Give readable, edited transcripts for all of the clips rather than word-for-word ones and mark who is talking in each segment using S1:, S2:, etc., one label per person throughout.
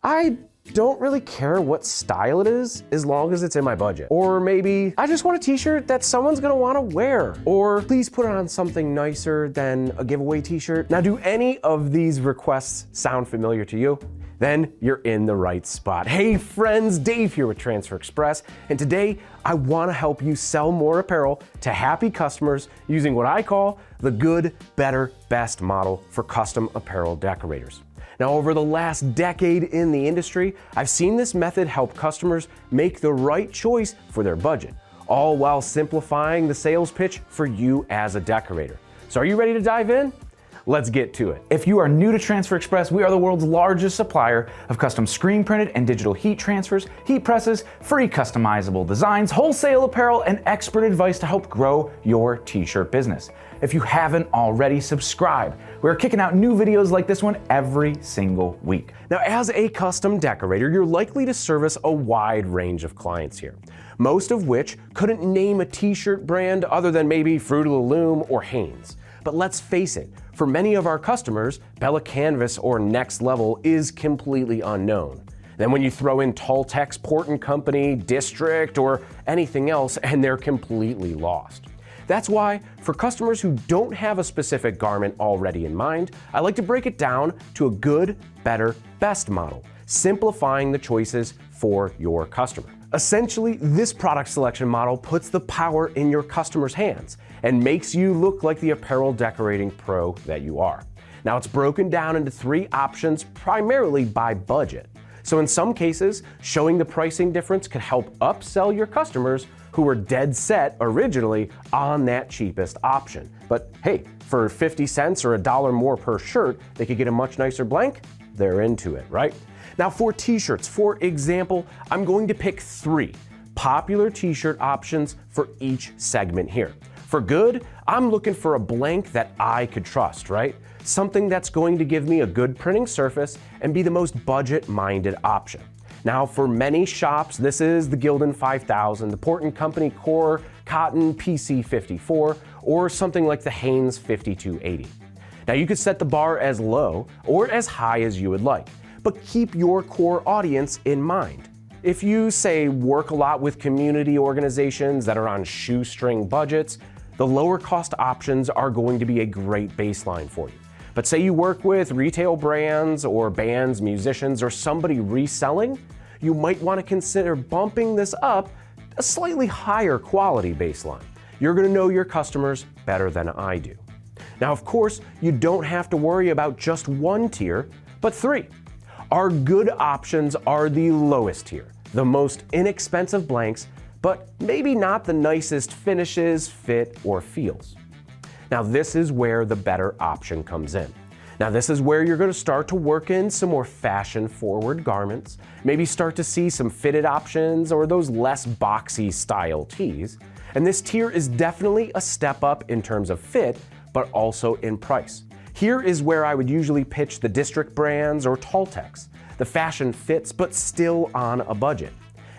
S1: I don't really care what style it is as long as it's in my budget. Or maybe I just want a t-shirt that someone's gonna wanna wear. Or please put it on something nicer than a giveaway t-shirt. Now, do any of these requests sound familiar to you? Then you're in the right spot. Hey friends, Dave here with Transfer Express, and today I wanna help you sell more apparel to happy customers using what I call the good, better, best model for custom apparel decorators. Now, over the last decade in the industry, I've seen this method help customers make the right choice for their budget, all while simplifying the sales pitch for you as a decorator. So are you ready to dive in? Let's get to it.
S2: If you are new to Transfer Express, we are the world's largest supplier of custom screen printed and digital heat transfers, heat presses, free customizable designs, wholesale apparel, and expert advice to help grow your t-shirt business. If you haven't already, subscribe. We're kicking out new videos like this one every single week.
S1: Now, as a custom decorator, you're likely to service a wide range of clients here, most of which couldn't name a t-shirt brand other than maybe Fruit of the Loom or Hanes. But let's face it, for many of our customers, Bella Canvas or Next Level is completely unknown. Then when you throw in Tall-Tex, Port & Company, District, or anything else, and they're completely lost. That's why, for customers who don't have a specific garment already in mind, I like to break it down to a good, better, best model, simplifying the choices for your customer. Essentially, this product selection model puts the power in your customer's hands and makes you look like the apparel decorating pro that you are. Now, it's broken down into 3 options, primarily by budget. So in some cases, showing the pricing difference could help upsell your customers who were dead set originally on that cheapest option. But hey, for 50 cents or $1 more per shirt, they could get a much nicer blank. They're into it, right? Now, for t-shirts, for example, I'm going to pick 3 popular t-shirt options for each segment here. For good, I'm looking for a blank that I could trust, right? Something that's going to give me a good printing surface and be the most budget-minded option. Now, for many shops, this is the Gildan 5000, the Port & Company Core Cotton PC54, or something like the Hanes 5280. Now, you could set the bar as low or as high as you would like, but keep your core audience in mind. If you, say, work a lot with community organizations that are on shoestring budgets, the lower cost options are going to be a great baseline for you. But say you work with retail brands or bands, musicians, or somebody reselling, you might want to consider bumping this up a slightly higher quality baseline. You're going to know your customers better than I do. Now, of course, you don't have to worry about just 1 tier, but 3. Our good options are the lowest tier, the most inexpensive blanks, but maybe not the nicest finishes, fit, or feels. Now, this is where the better option comes in. Now, this is where you're going to start to work in some more fashion-forward garments, maybe start to see some fitted options or those less boxy style tees. And this tier is definitely a step up in terms of fit, but also in price. Here is where I would usually pitch the District brands or Tall-Tex, the fashion fits, but still on a budget.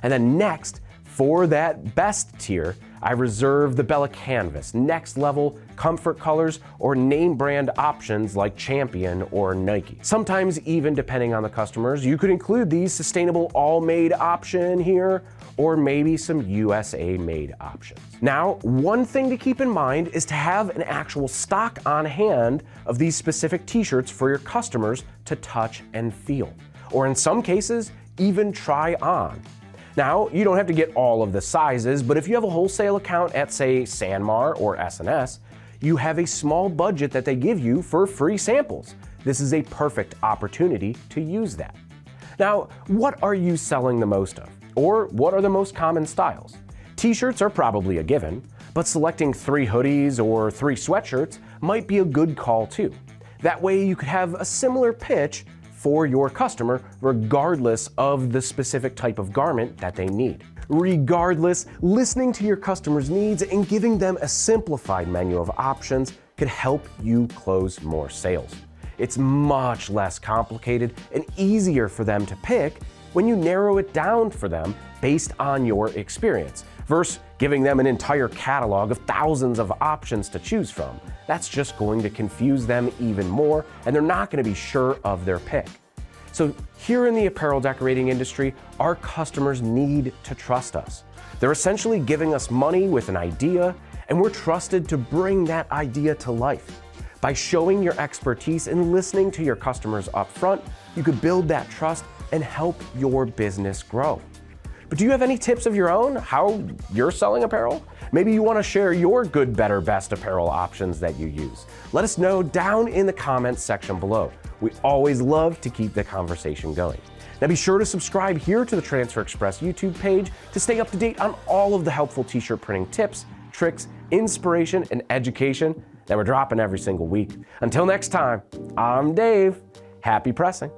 S1: And then next, for that best tier, I reserve the Bella Canvas, Next Level, Comfort Colors, or name brand options like Champion or Nike. Sometimes, even depending on the customers, you could include the sustainable all-made option here, or maybe some USA-made options. Now, one thing to keep in mind is to have an actual stock on hand of these specific t-shirts for your customers to touch and feel, or in some cases, even try on. Now, you don't have to get all of the sizes, but if you have a wholesale account at, say, Sanmar or S&S, you have a small budget that they give you for free samples. This is a perfect opportunity to use that. Now, what are you selling the most of? Or what are the most common styles? T-shirts are probably a given, but selecting 3 hoodies or 3 sweatshirts might be a good call too. That way you could have a similar pitch for your customer regardless of the specific type of garment that they need. Regardless, listening to your customers' needs and giving them a simplified menu of options could help you close more sales. It's much less complicated and easier for them to pick when you narrow it down for them based on your experience, versus giving them an entire catalog of thousands of options to choose from. That's just going to confuse them even more, and they're not going to be sure of their pick. So here in the apparel decorating industry, our customers need to trust us. They're essentially giving us money with an idea, and we're trusted to bring that idea to life. By showing your expertise and listening to your customers up front, you could build that trust and help your business grow. But do you have any tips of your own how you're selling apparel? Maybe you want to share your good, better, best apparel options that you use. Let us know down in the comments section below. We always love to keep the conversation going. Now be sure to subscribe here to the Transfer Express YouTube page to stay up to date on all of the helpful t-shirt printing tips, tricks, inspiration, and education that we're dropping every single week. Until next time, I'm Dave. Happy pressing.